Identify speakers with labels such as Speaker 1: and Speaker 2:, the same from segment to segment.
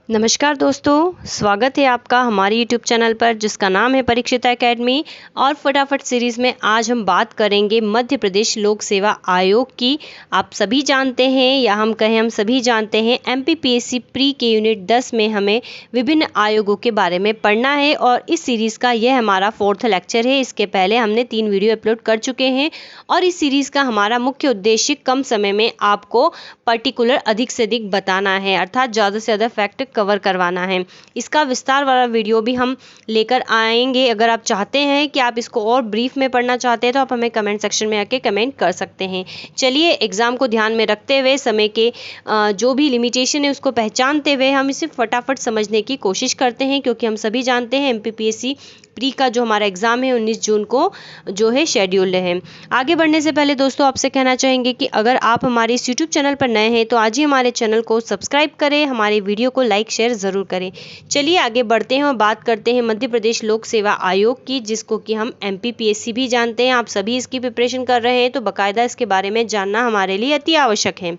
Speaker 1: नमस्कार दोस्तों, स्वागत है आपका हमारे यूट्यूब चैनल पर जिसका नाम है परीक्षिता एकेडमी। और फटाफट सीरीज़ में आज हम बात करेंगे मध्य प्रदेश लोक सेवा आयोग की। आप सभी जानते हैं या हम कहें हम सभी जानते हैं एमपीपीएससी प्री के यूनिट 10 में हमें विभिन्न आयोगों के बारे में पढ़ना है और इस सीरीज़ का यह हमारा 4th लेक्चर है। इसके पहले हमने 3 वीडियो अपलोड कर चुके हैं और इस सीरीज़ का हमारा मुख्य उद्देश्य कम समय में आपको पर्टिकुलर अधिक से अधिक बताना है, अर्थात ज़्यादा से ज़्यादा फैक्ट कवर करवाना है। इसका विस्तार वाला वीडियो भी हम लेकर आएंगे। अगर आप चाहते हैं कि आप इसको और ब्रीफ में पढ़ना चाहते हैं तो आप हमें कमेंट सेक्शन में आके कमेंट कर सकते हैं। चलिए, एग्ज़ाम को ध्यान में रखते हुए, समय के जो भी लिमिटेशन है उसको पहचानते हुए हम इसे फटाफट समझने की कोशिश करते हैं, क्योंकि हम सभी जानते हैं एमपीपीएससी प्री का जो हमारा एग्ज़ाम है 19 जून को जो है शेड्यूल्ड है। आगे बढ़ने से पहले दोस्तों आपसे कहना चाहेंगे कि अगर आप हमारे इस यूट्यूब चैनल पर नए हैं तो आज ही हमारे चैनल को सब्सक्राइब करें, हमारे वीडियो को लाइक शेयर ज़रूर करें। चलिए आगे बढ़ते हैं और बात करते हैं मध्य प्रदेश लोक सेवा आयोग की, जिसको कि हम एमपीपीएससी भी जानते हैं। आप सभी इसकी प्रिपरेशन कर रहे हैं तो बाकायदा इसके बारे में जानना हमारे लिए अति आवश्यक है।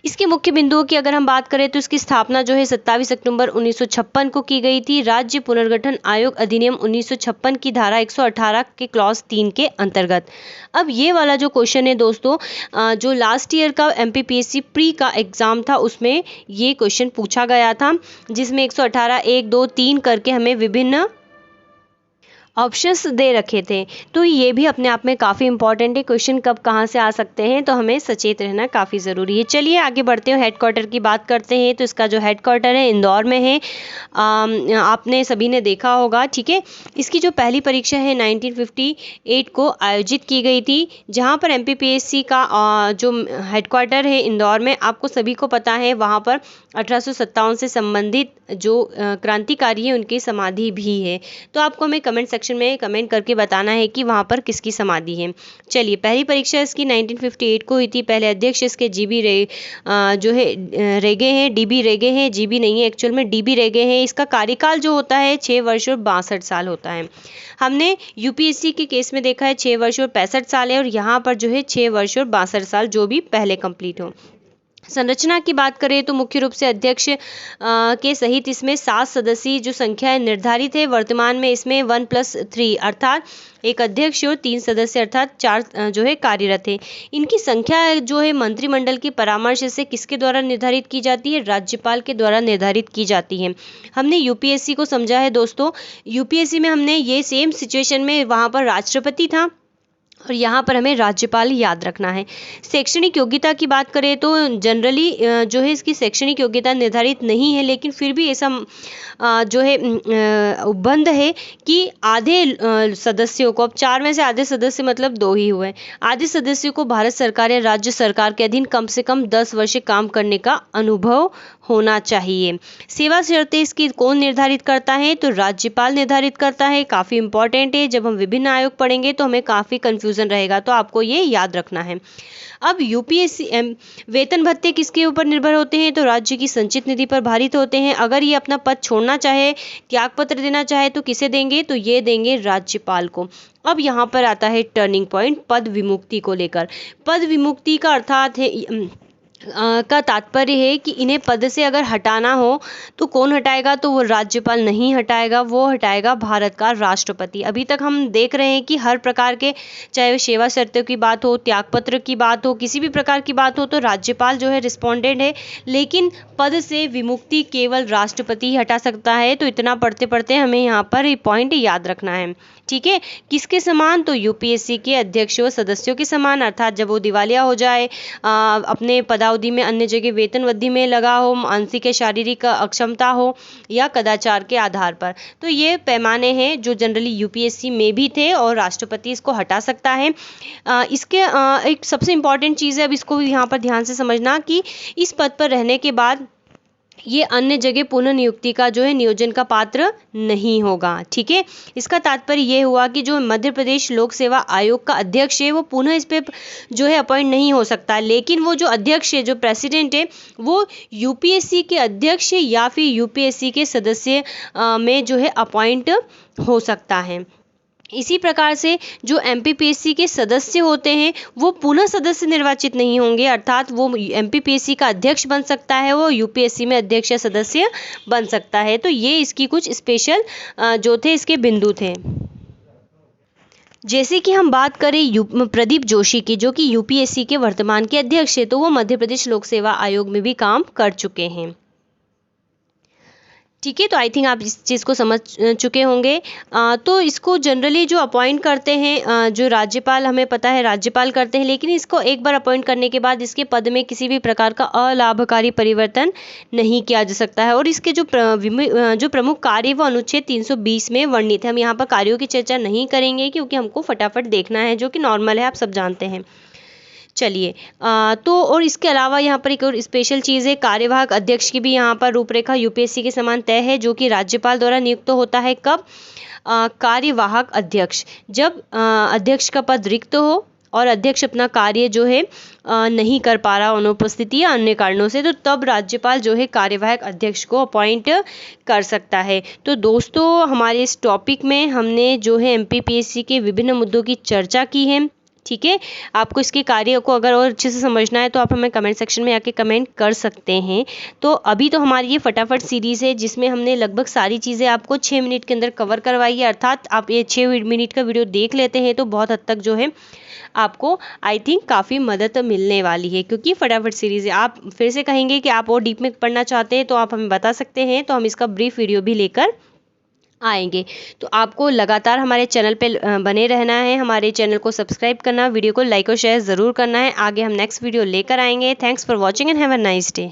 Speaker 1: इसके मुख्य बिंदुओं की अगर हम बात करें तो इसकी स्थापना जो है 27 अक्टूबर 1956 को की गई थी। राज्य पुनर्गठन आयोग अधिनियम 1956 की धारा 118 के क्लॉज 3 के अंतर्गत। अब ये वाला जो क्वेश्चन है दोस्तों, जो लास्ट ईयर का एमपीपीएससी प्री का एग्ज़ाम था उसमें ये क्वेश्चन पूछा गया था, जिसमें 118 1 2 3 करके हमें विभिन्न ऑप्शंस दे रखे थे। तो ये भी अपने आप में काफ़ी इंपॉर्टेंट है। क्वेश्चन कब कहाँ से आ सकते हैं तो हमें सचेत रहना काफ़ी ज़रूरी है। चलिए आगे बढ़ते हैं, हेडक्वार्टर की बात करते हैं। तो इसका जो हेडक्वार्टर है इंदौर में है। आपने सभी ने देखा होगा, ठीक है। इसकी जो पहली परीक्षा है 1958 को आयोजित की गई थी, जहाँ पर एमपीपीएससी का जो हेडक्वार्टर है इंदौर में, आपको सभी को पता है वहाँ पर 1857 से संबंधित जो क्रांतिकारी है उनकी समाधि भी है। तो आपको हमें कमेंट सेक्शन में कमेंट करके बताना है कि वहाँ पर किसकी समाधि है। चलिए, पहली परीक्षा इसकी 1958 को हुई थी। पहले अध्यक्ष इसके जीबी जो है रेगे हैं, डीबी रेगे हैं, जीबी नहीं है एक्चुअल में, डीबी रेगे हैं। इसका कार्यकाल जो होता है 6 वर्ष और 62 साल होता है। हमने यूपीएससी के केस में देखा है 6 वर्ष और 65 साल है, और यहाँ पर जो है 6 वर्ष और 62 साल, जो भी पहले कंप्लीट हो। संरचना की बात करें तो मुख्य रूप से अध्यक्ष के सहित इसमें 7 सदस्यीय जो संख्या निर्धारित है। वर्तमान में इसमें 1+3 अर्थात एक अध्यक्ष और 3 सदस्य अर्थात 4 जो है कार्यरत है। इनकी संख्या जो है मंत्रिमंडल के परामर्श से किसके द्वारा निर्धारित की जाती है? राज्यपाल के द्वारा निर्धारित की जाती है। हमने यूपीएससी को समझा है दोस्तों। यूपीएससी में हमने ये सेम सिचुएशन में वहाँ पर राष्ट्रपति था और यहाँ पर हमें राज्यपाल याद रखना है। शैक्षणिक योग्यता की बात करें तो जनरली जो है इसकी शैक्षणिक योग्यता निर्धारित नहीं है, लेकिन फिर भी ऐसा जो है उपबंध है कि आधे सदस्यों को, अब 4 में से आधे सदस्य मतलब 2 ही हुए, आधे सदस्यों को भारत सरकार या राज्य सरकार के अधीन कम से कम 10 वर्ष काम करने का अनुभव होना चाहिए। सेवा शर्तें इसकी कौन निर्धारित करता है? तो राज्यपाल निर्धारित करता है। काफ़ी इंपॉर्टेंट है, जब हम विभिन्न आयोग पढ़ेंगे तो हमें काफ़ी कंफ्यूजन रहेगा, तो आपको ये याद रखना है। अब यूपीएससी वेतन भत्ते किसके ऊपर निर्भर होते हैं? तो राज्य की संचित निधि पर भारित होते हैं। अगर ये अपना पद छोड़ना चाहे, त्यागपत्र देना चाहे तो किसे देंगे? तो ये देंगे राज्यपाल को। अब यहाँ पर आता है टर्निंग पॉइंट, पद विमुक्ति को लेकर। पद विमुक्ति का अर्थात है का तात्पर्य है कि इन्हें पद से अगर हटाना हो तो कौन हटाएगा? तो वो राज्यपाल नहीं हटाएगा, वो हटाएगा भारत का राष्ट्रपति। अभी तक हम देख रहे हैं कि हर प्रकार के, चाहे वो सेवा शर्तों की बात हो, त्यागपत्र की बात हो, किसी भी प्रकार की बात हो, तो राज्यपाल जो है रिस्पोंडेंट है, लेकिन पद से विमुक्ति केवल राष्ट्रपति ही हटा सकता है। तो इतना पढ़ते पढ़ते हमें यहाँ पर ये पॉइंट याद रखना है, ठीक है। किसके समान? तो यूपीएससी के अध्यक्षों सदस्यों के समान, अर्थात जब वो दिवालिया हो जाए, अपने पदावधि में अन्य जगह वेतन वृद्धि में लगा हो, मानसिक या शारीरिक अक्षमता हो, या कदाचार के आधार पर। तो ये पैमाने हैं जो जनरली यूपीएससी में भी थे और राष्ट्रपति इसको हटा सकता है। इसके एक सबसे इम्पॉर्टेंट चीज़ है, अब इसको यहाँ पर ध्यान से समझना, कि इस पद पर रहने के बाद ये अन्य जगह पुनः नियुक्ति का जो है नियोजन का पात्र नहीं होगा, ठीक है। इसका तात्पर्य ये हुआ कि जो मध्य प्रदेश लोक सेवा आयोग का अध्यक्ष है वो पुनः इस पे जो है अपॉइंट नहीं हो सकता, लेकिन वो जो अध्यक्ष है, जो प्रेसिडेंट है, वो यूपीएससी के अध्यक्ष या फिर यूपीएससी के सदस्य में जो है अपॉइंट हो सकता है। इसी प्रकार से जो एमपीपीएससी के सदस्य होते हैं वो पुनः सदस्य निर्वाचित नहीं होंगे, अर्थात वो एमपीपीएससी का अध्यक्ष बन सकता है, वो यूपीएससी में अध्यक्ष या सदस्य बन सकता है। तो ये इसकी कुछ स्पेशल जो थे इसके बिंदु थे। जैसे कि हम बात करें प्रदीप जोशी की, जो कि यूपीएससी के वर्तमान के अध्यक्ष है, तो वो मध्य प्रदेश लोक सेवा आयोग में भी काम कर चुके हैं। ठीक है, तो आई थिंक आप इस चीज़ को समझ चुके होंगे। तो इसको जनरली जो अपॉइंट करते हैं जो राज्यपाल, हमें पता है राज्यपाल करते हैं, लेकिन इसको एक बार अपॉइंट करने के बाद इसके पद में किसी भी प्रकार का अलाभकारी परिवर्तन नहीं किया जा सकता है। और इसके जो प्रमुख कार्य वो अनुच्छेद 320 में वर्णित है। हम यहाँ पर कार्यों की चर्चा नहीं करेंगे क्योंकि हमको फटाफट देखना है, जो कि नॉर्मल है, आप सब जानते हैं। चलिए, तो और इसके अलावा यहाँ पर एक और स्पेशल चीज़ है, कार्यवाहक अध्यक्ष की भी यहाँ पर रूपरेखा यूपीएससी के समान तय है, जो कि राज्यपाल द्वारा नियुक्त होता है। कब? कार्यवाहक अध्यक्ष, जब अध्यक्ष का पद रिक्त हो और अध्यक्ष अपना कार्य जो है नहीं कर पा रहा, अनुपस्थिति या अन्य कारणों से, तो तब राज्यपाल जो है कार्यवाहक अध्यक्ष को अपॉइंट कर सकता है। तो दोस्तों, हमारे इस टॉपिक में हमने जो है एमपीपीएससी के विभिन्न मुद्दों की चर्चा की है। ठीक है, आपको इसके कार्य को अगर और अच्छे से समझना है तो आप हमें कमेंट सेक्शन में आके कमेंट कर सकते हैं। तो अभी तो हमारी ये फटाफट सीरीज़ है, जिसमें हमने लगभग सारी चीज़ें आपको 6 मिनट के अंदर कवर करवाई है, अर्थात आप ये 6 मिनट का वीडियो देख लेते हैं तो बहुत हद तक जो है आपको आई थिंक काफ़ी मदद मिलने वाली है, क्योंकि फटाफट सीरीज़ है। आप फिर से कहेंगे कि आप और डीप में पढ़ना चाहते हैं तो आप हमें बता सकते हैं, तो हम इसका ब्रीफ वीडियो भी लेकर आएंगे। तो आपको लगातार हमारे चैनल पे बने रहना है, हमारे चैनल को सब्सक्राइब करना, वीडियो को लाइक और शेयर ज़रूर करना है। आगे हम नेक्स्ट वीडियो लेकर आएंगे। Thanks for watching and have a nice day.